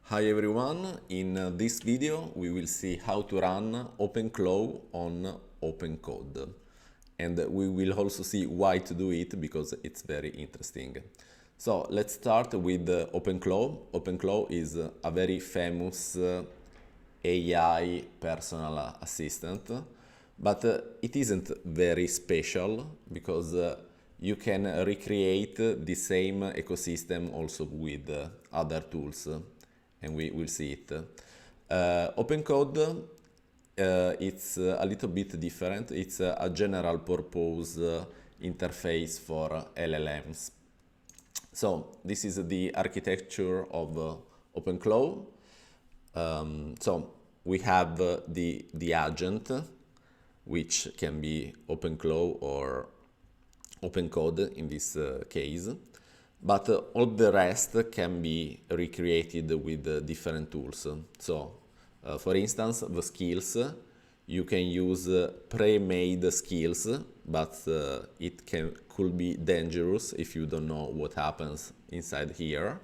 Hi everyone, in this video we will see how to run Openclaw on Opencode, and we will also see why to do it because it's very interesting. So let's start with Openclaw. Openclaw is a very famous AI personal assistant, but it isn't very special because you can recreate the same ecosystem also with other tools, and we will see it. Opencode, it's a little bit different. It's a general purpose interface for LLMs. So this is the architecture of Openclaw. So we have the agent, which can be Openclaw or Opencode in this case, but all the rest can be recreated with different tools. So, for instance, the skills, you can use pre-made skills, but it could be dangerous if you don't know what happens inside here.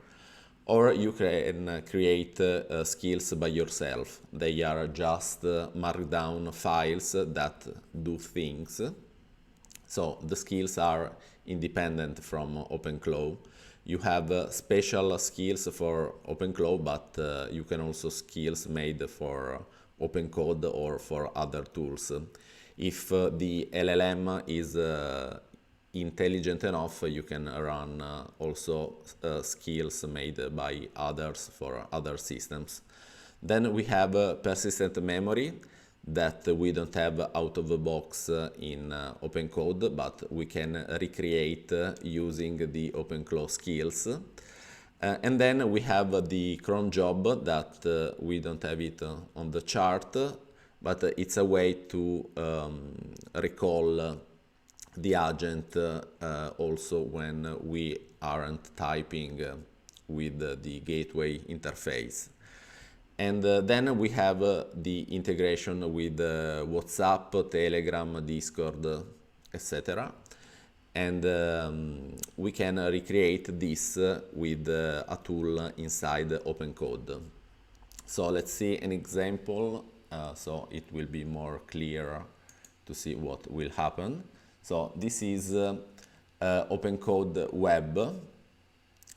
Or you can create skills by yourself. They are just markdown files that do things. So the skills are independent from Openclaw. You have special skills for Openclaw, but you can also skills made for Opencode or for other tools. If the LLM is intelligent enough, you can run also skills made by others for other systems. Then we have persistent memory that we don't have out of the box in Opencode, but we can recreate using the Openclaw skills. And then we have the cron job that we don't have it on the chart, but it's a way to recall the agent also when we aren't typing with the gateway interface. And then we have the integration with WhatsApp, Telegram, Discord, etc. And we can recreate this with a tool inside Opencode. So let's see an example, so it will be more clear to see what will happen. So this is Opencode Web.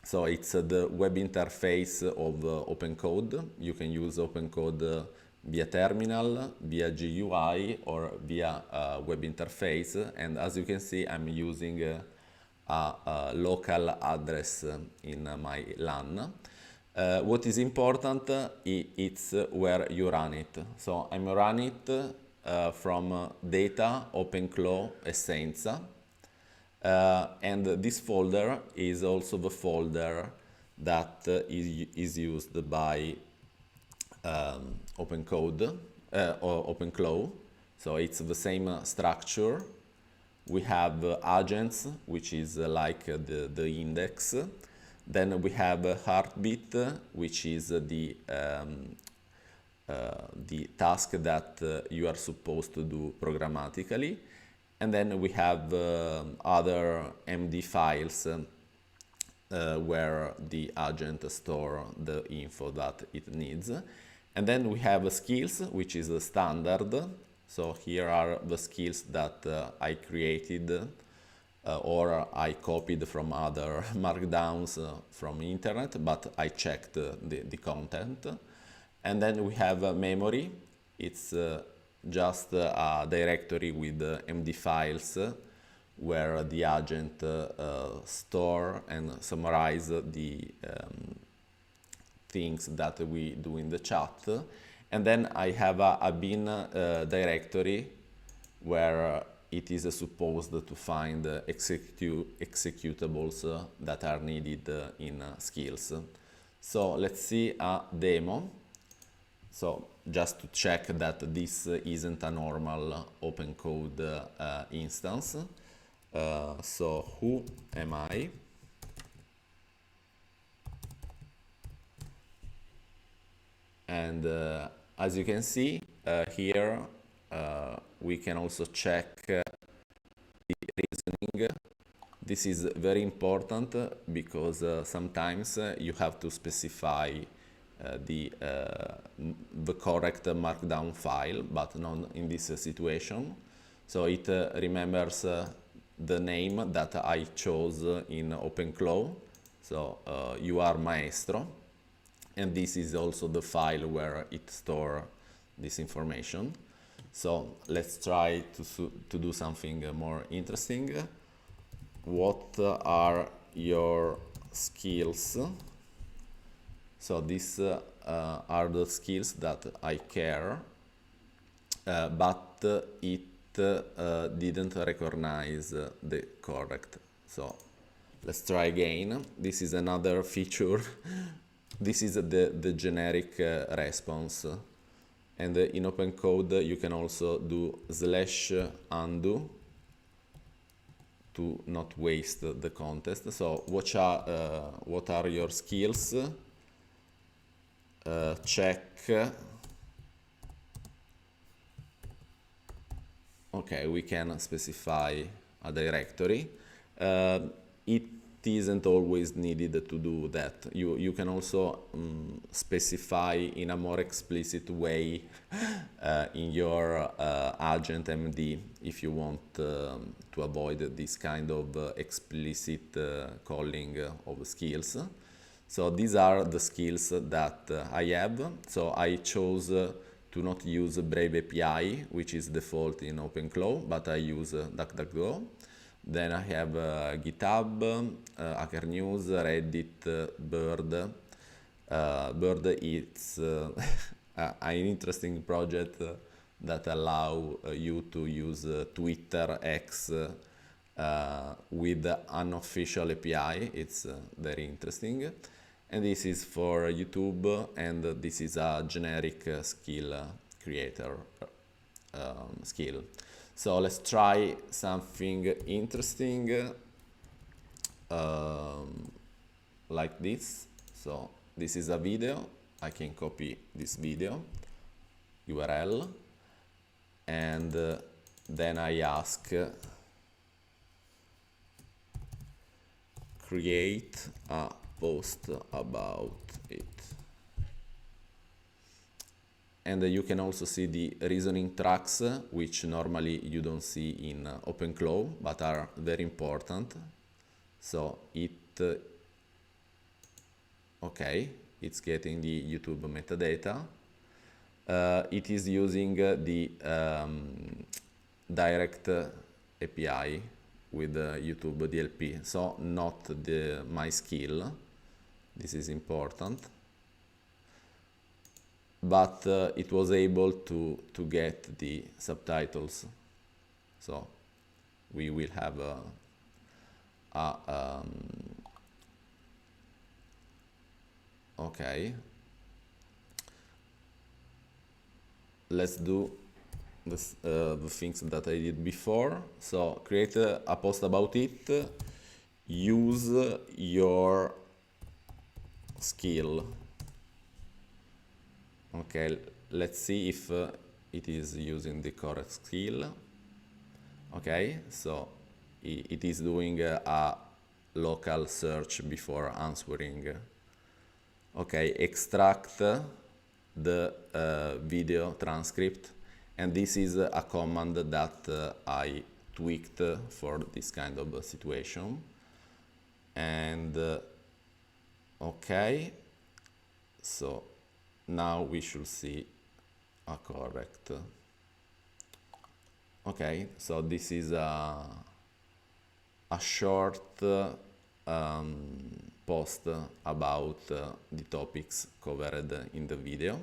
So it's the web interface of Opencode. You can use Opencode via terminal, via GUI, or via web interface. And as you can see, I'm using a local address in my LAN. What is important, it's where you run it. So I'm running it from data Openclaw Essenza. And this folder is also the folder that is used by Opencode or Openclaw. So it's the same structure. We have agents, which is like the index. Then we have heartbeat, which is the task that you are supposed to do programmatically. And then we have other MD files where the agent store the info that it needs. And then we have skills, which is the standard. So here are the skills that I created or I copied from other markdowns from internet, but I checked the content. And then we have memory. It's just a directory with MD files where the agent store and summarize the things that we do in the chat. And then I have a bin directory where it is supposed to find executables that are needed in skills. So let's see a demo. So just to check that this isn't a normal Opencode instance. So who am I? And as you can see here, we can also check the reasoning. This is very important because sometimes you have to specify the correct markdown file, but not in this situation. So it remembers the name that I chose in Openclaw. So you are maestro, and this is also the file where it stores this information. So let's try to do something more interesting. What are your skills? So these are the skills that I care, but it didn't recognize the correct. So let's try again. This is another feature. This is the generic response. And in Opencode you can also do /undo to not waste the context. So what are your skills? Check. Okay, we can specify a directory. It isn't always needed to do that. You can also specify in a more explicit way in your agent MD if you want to avoid this kind of explicit calling of skills. So these are the skills that I have. So I chose to not use Brave API, which is default in Openclaw, but I use DuckDuckGo. Then I have GitHub, Hacker News, Reddit, Bird. Bird is an interesting project that allow you to use Twitter X with unofficial API. It's very interesting. And this is for YouTube, and this is a generic skill creator skill. So let's try something interesting like this. So this is a video. I can copy this video URL, and then I ask create a post about it. And you can also see the reasoning tracks, which normally you don't see in Openclaw, but are very important. So okay, it's getting the YouTube metadata. It is using the direct API with YouTube DLP, so not my skill. This is important. But it was able to get the subtitles. So we will have okay. Let's do this, the things that I did before. So create a post about it. Use your skill. Okay, let's see if it is using the correct skill. Okay, so it is doing a local search before answering. Okay, extract the video transcript, and this is a command that I tweaked for this kind of situation. And okay, so now we should see a correct. Okay, so this is a short post about the topics covered in the video.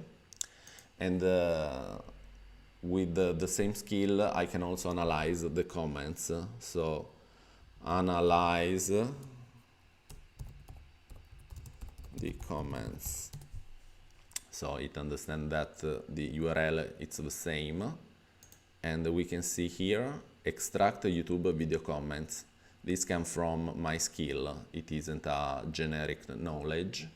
And with the same skill, I can also analyze the comments. So analyze the comments. So it understands that the URL it's the same, and we can see here extract YouTube video comments. This comes from my skill. It isn't a generic knowledge.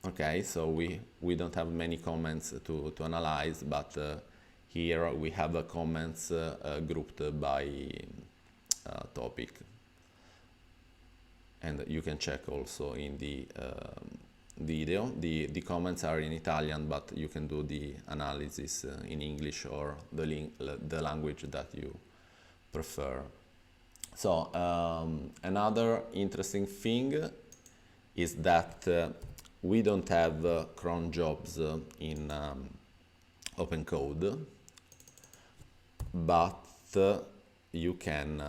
Okay, so we don't have many comments to analyze, but here we have comments grouped by topic. and you can check also in the video. The comments are in Italian, but you can do the analysis in English or the language that you prefer. So another interesting thing is that we don't have cron jobs in Opencode, but you can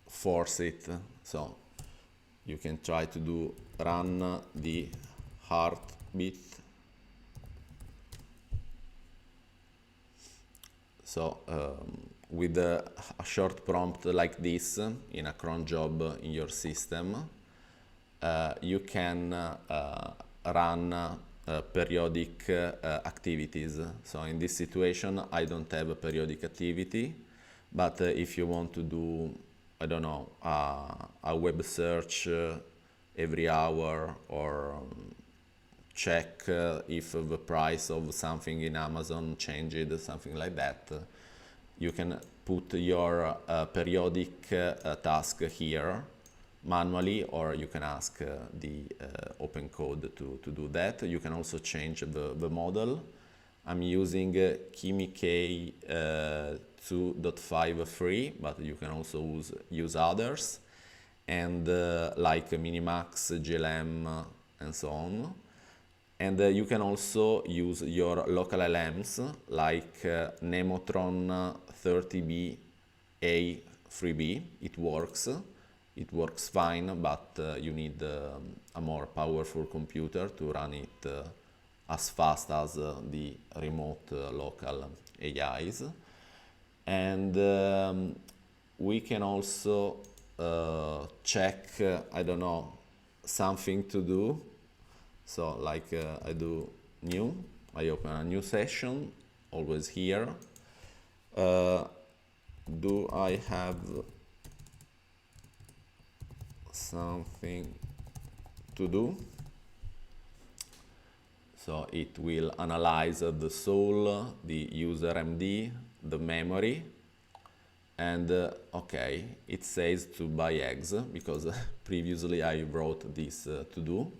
force it. So you can try to do run the heartbeat. So with a short prompt like this in a cron job in your system, you can run periodic activities. So in this situation, I don't have a periodic activity, but if you want to do, I don't know, a web search every hour, or check if the price of something in Amazon changed, something like that, you can put your periodic task here manually, or you can ask the Opencode to do that. You can also change the model. I'm using Kimi K 2.5 free, but you can also use others, and like Minimax, GLM, and so on. And you can also use your local LMs like Nemotron 30B A3B. It works fine, but you need a more powerful computer to run it as fast as the remote local AIs. And we can also check, I don't know, something to do. So like I do new, I open a new session, always here. Do I have something to do? So it will analyze the soul, the user MD, the memory, and okay, it says to buy eggs, because previously I wrote this to do.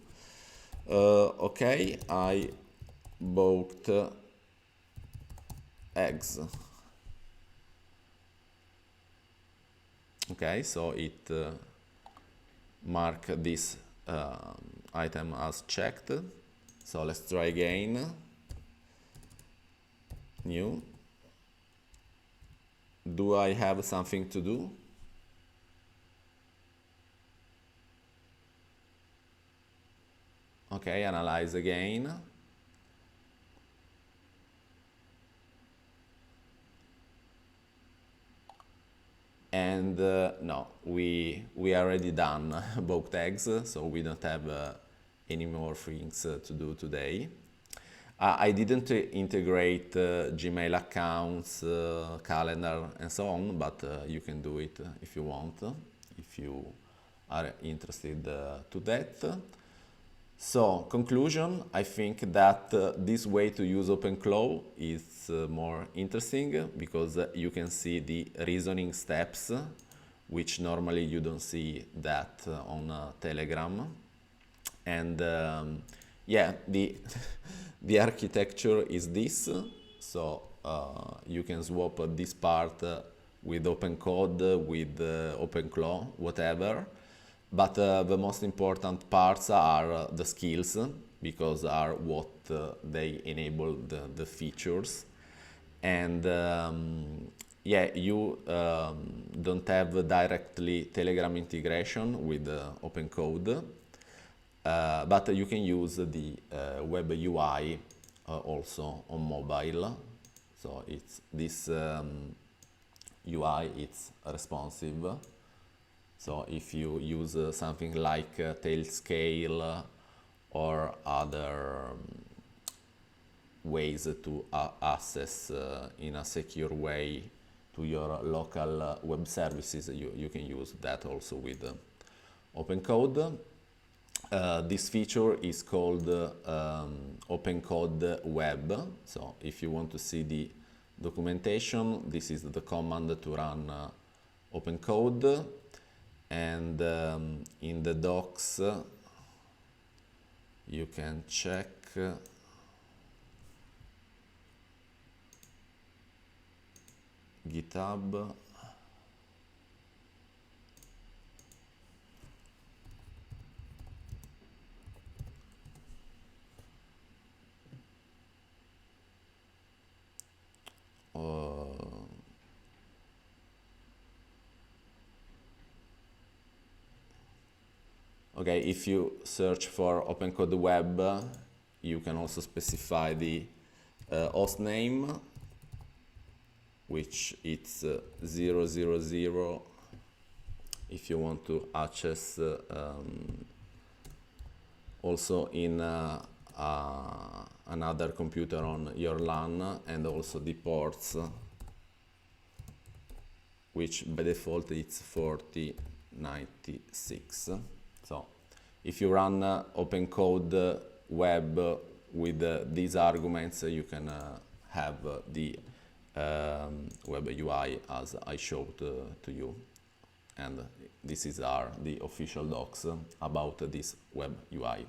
Okay, I bought eggs. Okay, so it mark this item as checked. So let's try again. New. Do I have something to do? Okay, analyze again. And no, we already done both eggs, so we don't have any more things to do today. I didn't integrate Gmail accounts, calendar, and so on, but you can do it if you want, if you are interested to that. So, conclusion, I think that this way to use Openclaw is more interesting, because you can see the reasoning steps, which normally you don't see that on Telegram. And yeah, the architecture is this, so you can swap this part with Opencode, with Openclaw, whatever. But the most important parts are the skills, because are what they enable the features. And yeah, you don't have directly Telegram integration with Opencode, but you can use the web UI also on mobile. So it's this UI, it's responsive. So if you use something like Tailscale or other ways to access in a secure way to your local web services, you can use that also with Opencode. This feature is called Opencode Web. So if you want to see the documentation, this is the command to run Opencode. and in the docs you can check GitHub. Okay, if you search for Opencode Web, you can also specify the host name, which it's 000 if you want to access also in another computer on your LAN, and also the ports, which by default it's 4096. So if you run Opencode Web with these arguments, you can have the web UI as I showed to you. And this is the official docs about this web UI.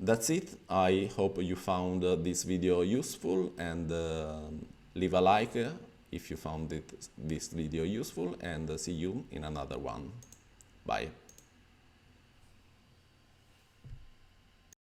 That's it. I hope you found this video useful, and leave a like if you found this video useful, and see you in another one. Bye.